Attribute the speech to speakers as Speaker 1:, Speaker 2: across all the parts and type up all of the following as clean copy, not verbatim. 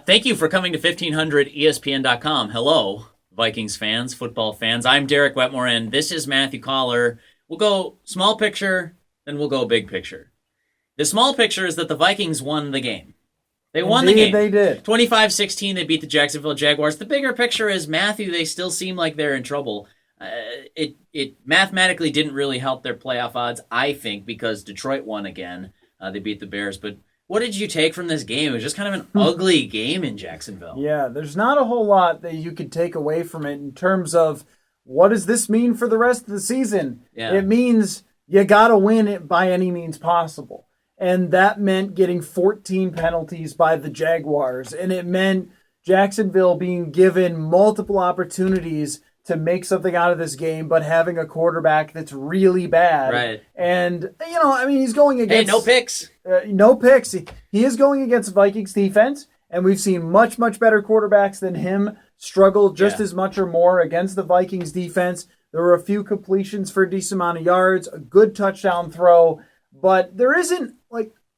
Speaker 1: Thank you for coming to 1500ESPN.com. Hello, Vikings fans, football fans. I'm Derek Wetmore, and this is Matthew Collar. We'll go small picture, then we'll go big picture. The small picture is that the Vikings won the game. They won the game.
Speaker 2: They did.
Speaker 1: 25-16, they beat the Jacksonville Jaguars. The bigger picture is, Matthew, they still seem like they're in trouble. It mathematically didn't really help their playoff odds, I think, because Detroit won again. They beat the Bears. But what did you take from this game? It was just kind of an ugly game in Jacksonville.
Speaker 2: Yeah, there's not a whole lot that you could take away from it in terms of what does this mean for the rest of the season?
Speaker 1: Yeah.
Speaker 2: It means you got to win it by any means possible. And that meant getting 14 penalties by the Jaguars. And it meant Jacksonville being given multiple opportunities to make something out of this game, but having a quarterback that's really bad.
Speaker 1: Right.
Speaker 2: And, he's going against...
Speaker 1: Hey, no picks.
Speaker 2: No picks. He is going against Vikings defense, and we've seen much, much better quarterbacks than him struggle just as much or more against the Vikings defense. There were a few completions for a decent amount of yards, a good touchdown throw, but there isn't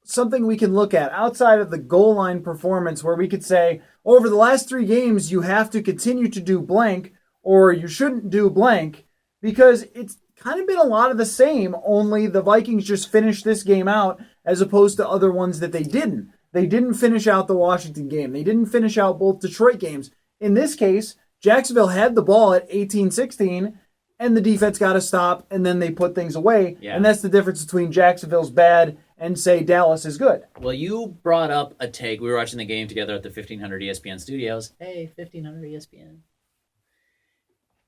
Speaker 2: something we can look at outside of the goal line performance where we could say, over the last 3 games, you have to continue to do blank or you shouldn't do blank, because it's kind of been a lot of the same, only the Vikings just finished this game out as opposed to other ones that they didn't. They didn't finish out the Washington game. They didn't finish out both Detroit games. In this case, Jacksonville had the ball at 18-16, and the defense got to stop, and then they put things away. Yeah. And that's the difference between Jacksonville's bad and, say, Dallas is good.
Speaker 1: Well, you brought up a take. We were watching the game together at the 1500 ESPN studios. Hey, 1500 ESPN.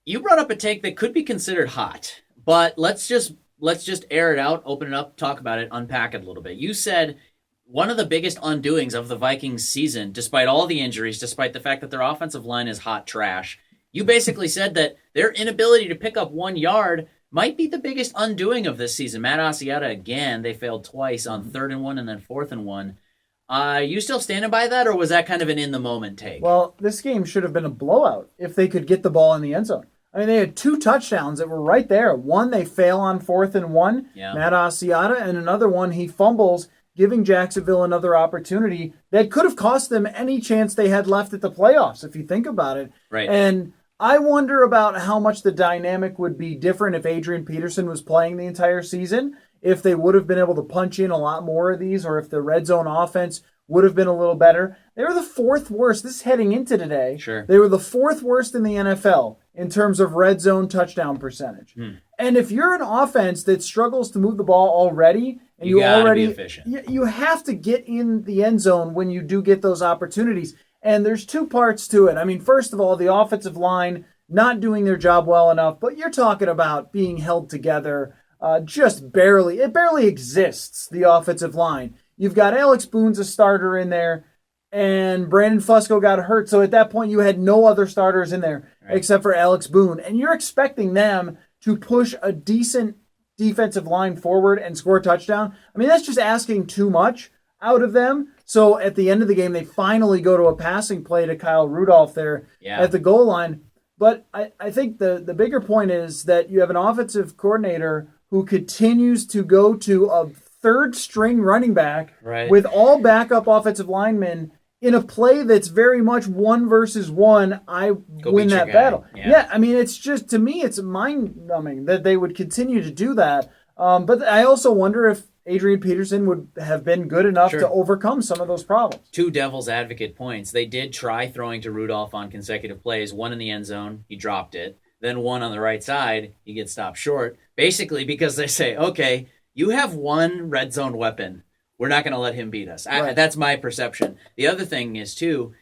Speaker 1: You brought up a take that could be considered hot, but let's just air it out, open it up, talk about it, unpack it a little bit. You said one of the biggest undoings of the Vikings season, despite all the injuries, despite the fact that their offensive line is hot trash, you basically said that their inability to pick up 1 yard might be the biggest undoing of this season. Matt Asiata, again, they failed twice on 3rd and 1 and then 4th and 1. You still standing by that, or was that kind of an in-the-moment take?
Speaker 2: Well, this game should have been a blowout if they could get the ball in the end zone. I mean, they had 2 touchdowns that were right there. One, they fail on 4th and 1, Matt Asiata, and another one, he fumbles, giving Jacksonville another opportunity that could have cost them any chance they had left at the playoffs, if you think about it.
Speaker 1: Right.
Speaker 2: And I wonder about how much the dynamic would be different if Adrian Peterson was playing the entire season, if they would have been able to punch in a lot more of these, or if the red zone offense would have been a little better. They were the 4th worst. This is heading into today.
Speaker 1: Sure.
Speaker 2: They were the 4th worst in the NFL in terms of red zone touchdown percentage. And if you're an offense that struggles to move the ball already, and you already
Speaker 1: be efficient.
Speaker 2: You have to get in the end zone when you do get those opportunities. And there's 2 parts to it. I mean, first of all, the offensive line not doing their job well enough, but you're talking about being held together just barely. It barely exists, the offensive line. You've got Alex Boone's a starter in there, and Brandon Fusco got hurt. So at that point, you had no other starters in there except for Alex Boone. And you're expecting them to push a decent defensive line forward and score a touchdown. I mean, that's just asking too much out of them. So at the end of the game, they finally go to a passing play to Kyle Rudolph there at the goal line. But I think the bigger point is that you have an offensive coordinator who continues to go to a 3rd-string running back with all backup offensive linemen in a play that's very much 1 versus 1. I win that battle. Yeah, I mean, it's just, to me, it's mind-numbing that they would continue to do that. But I also wonder if Adrian Peterson would have been good enough to overcome some of those problems.
Speaker 1: 2 devil's advocate points. They did try throwing to Rudolph on consecutive plays. 1 in the end zone, he dropped it. Then 1 on the right side, he gets stopped short. Basically because they say, okay, you have 1 red zone weapon. We're not going to let him beat us. That's my perception. The other thing is, too,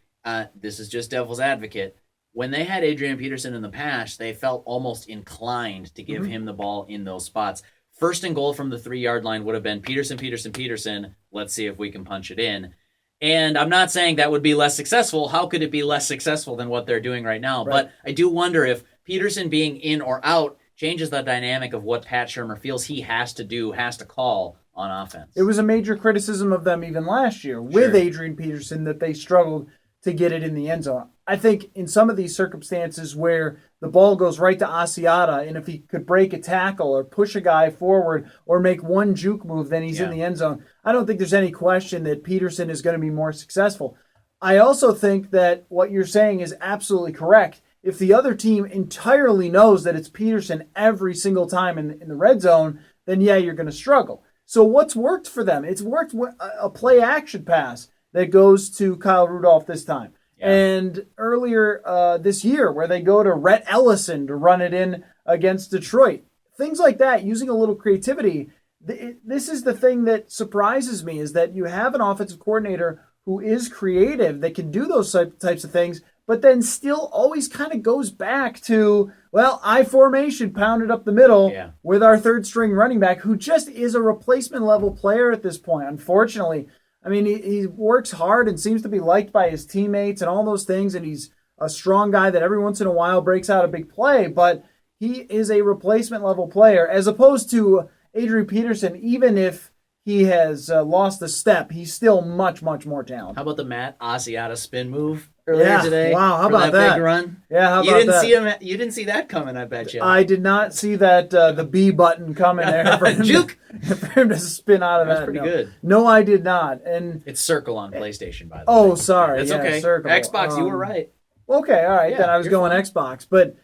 Speaker 1: this is just devil's advocate. When they had Adrian Peterson in the past, they felt almost inclined to give him the ball in those spots. 1st and goal from the 3-yard line would have been Peterson. Let's see if we can punch it in. And I'm not saying that would be less successful. How could it be less successful than what they're doing right now? But I do wonder if Peterson being in or out changes the dynamic of what Pat Shurmur feels he has to do, has to call on offense.
Speaker 2: It was a major criticism of them even last year with Adrian Peterson that they struggled to get it in the end zone. I think in some of these circumstances where the ball goes right to Asiata, and if he could break a tackle or push a guy forward or make 1 juke move, then he's in the end zone. I don't think there's any question that Peterson is going to be more successful. I also think that what you're saying is absolutely correct. If the other team entirely knows that it's Peterson every single time in the red zone, then yeah, you're going to struggle. So what's worked for them? It's worked a play action pass that goes to Kyle Rudolph this time. Yeah. And earlier this year where they go to Rhett Ellison to run it in against Detroit. Things like that, using a little creativity. This is the thing that surprises me, is that you have an offensive coordinator who is creative, that can do those types of things, but then still always kind of goes back to, well, I formation pounded up the middle with our third string running back, who just is a replacement level player at this point, unfortunately. I mean, he works hard and seems to be liked by his teammates and all those things, and he's a strong guy that every once in a while breaks out a big play, but he is a replacement level player, as opposed to Adrian Peterson. Even if he has lost a step, he's still much, much more talented.
Speaker 1: How about the Matt Asiata spin move earlier today?
Speaker 2: Wow, how about that?
Speaker 1: Big run?
Speaker 2: Yeah, how about that?
Speaker 1: You didn't see that coming, I bet you.
Speaker 2: I did not see that the B button coming there for him, for him to spin out of that.
Speaker 1: That's pretty good.
Speaker 2: No, I did not. And
Speaker 1: it's circle on PlayStation, by the way.
Speaker 2: Oh, sorry.
Speaker 1: It's okay.
Speaker 2: Circle.
Speaker 1: Xbox, you were right.
Speaker 2: Okay, all right. Then I was going Xbox. But,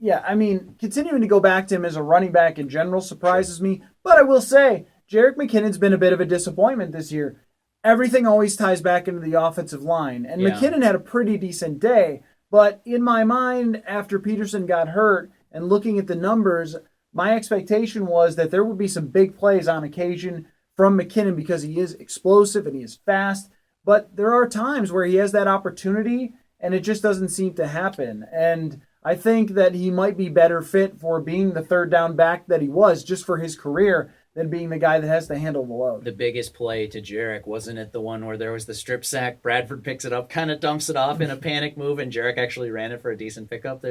Speaker 2: yeah, I mean, continuing to go back to him as a running back in general surprises me. But I will say, Jerick McKinnon's been a bit of a disappointment this year. Everything always ties back into the offensive line. And McKinnon had a pretty decent day. But in my mind, after Peterson got hurt and looking at the numbers, my expectation was that there would be some big plays on occasion from McKinnon because he is explosive and he is fast. But there are times where he has that opportunity and it just doesn't seem to happen. And I think that he might be better fit for being the third down back that he was just for his career than being the guy that has to handle the load.
Speaker 1: The biggest play to Jerick, wasn't it the one where there was the strip sack? Bradford picks it up, kind of dumps it off in a panic move, and Jerick actually ran it for a decent pickup.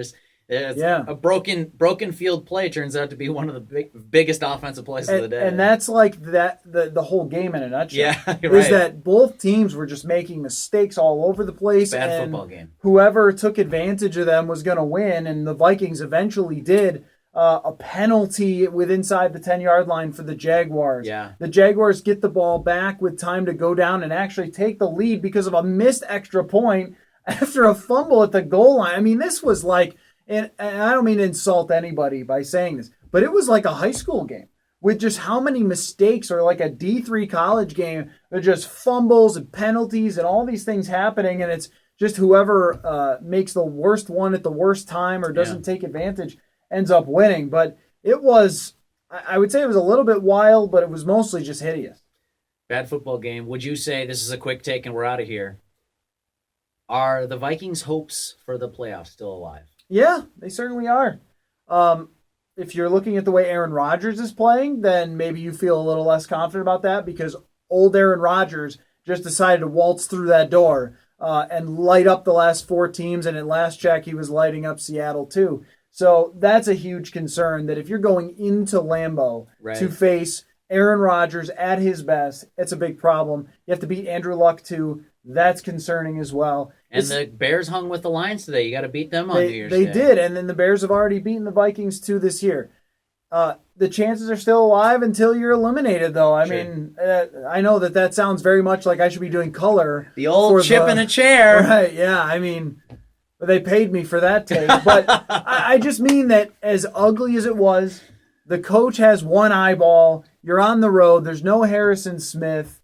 Speaker 1: A broken field play turns out to be one of the biggest offensive plays of the day.
Speaker 2: And that's like the whole game in a nutshell.
Speaker 1: Yeah, you're right.
Speaker 2: Is that both teams were just making mistakes all over the place.
Speaker 1: Bad football game.
Speaker 2: Whoever took advantage of them was going to win, and the Vikings eventually did. A penalty with inside the 10-yard line for the Jaguars.
Speaker 1: Yeah.
Speaker 2: The Jaguars get the ball back with time to go down and actually take the lead because of a missed extra point after a fumble at the goal line. I mean, this was like, and I don't mean to insult anybody by saying this, but it was like a high school game with just how many mistakes, or like a D3 college game with just fumbles and penalties and all these things happening, and it's just whoever makes the worst one at the worst time or doesn't take advantage ends up winning. But it was, I would say it was a little bit wild, but it was mostly just hideous.
Speaker 1: Bad football game. Would you say, this is a quick take and we're out of here, are the Vikings' hopes for the playoffs still alive?
Speaker 2: Yeah, they certainly are. If you're looking at the way Aaron Rodgers is playing, then maybe you feel a little less confident about that, because old Aaron Rodgers just decided to waltz through that door and light up the last four teams, and at last check he was lighting up Seattle too. So that's a huge concern, that if you're going into Lambeau to face Aaron Rodgers at his best, it's a big problem. You have to beat Andrew Luck too. That's concerning as well.
Speaker 1: And the Bears hung with the Lions today. You got to beat them on New Year's Day.
Speaker 2: They did, and then the Bears have already beaten the Vikings too this year. The chances are still alive until you're eliminated, though. I mean, I know that sounds very much like I should be doing color.
Speaker 1: The old chip in a chair.
Speaker 2: Right, yeah. I mean, they paid me for that take. But I just mean that as ugly as it was, the coach has one eyeball. You're on the road. There's no Harrison Smith.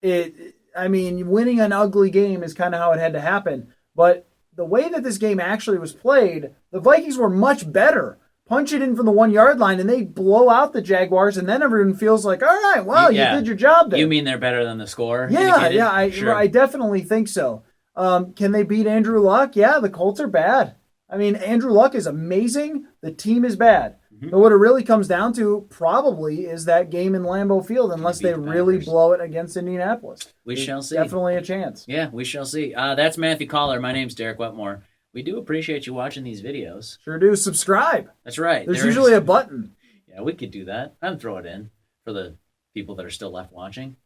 Speaker 2: Winning an ugly game is kind of how it had to happen. But the way that this game actually was played, the Vikings were much better. Punch it in from the 1 yard line, and they blow out the Jaguars, and then everyone feels like, all right, well, you did your job there.
Speaker 1: You mean they're better than the score?
Speaker 2: Yeah, I definitely think so. Can they beat Andrew Luck? Yeah, the Colts are bad. I mean, Andrew Luck is amazing. The team is bad. Mm-hmm. But what it really comes down to probably is that game in Lambeau Field, unless they really blow it against Indianapolis.
Speaker 1: We shall see.
Speaker 2: Definitely a chance.
Speaker 1: Yeah, we shall see. That's Matthew Collar. My name's Derek Wetmore. We do appreciate you watching these videos.
Speaker 2: Sure do. Subscribe.
Speaker 1: That's right.
Speaker 2: There's usually a button.
Speaker 1: Yeah, we could do that. I'd throw it in for the people that are still left watching.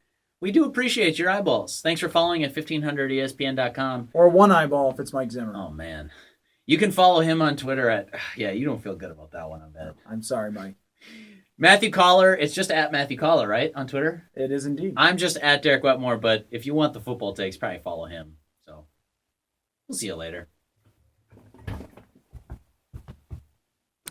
Speaker 1: We do appreciate your eyeballs. Thanks for following at 1500ESPN.com.
Speaker 2: Or one eyeball if it's Mike Zimmer.
Speaker 1: Oh, man. You can follow him on Twitter at... Yeah, you don't feel good about that one, I bet.
Speaker 2: I'm sorry, Mike.
Speaker 1: Matthew Collar. It's just at Matthew Collar, right, on Twitter?
Speaker 2: It is indeed.
Speaker 1: I'm just at Derek Wetmore, but if you want the football takes, probably follow him. So We'll see you later.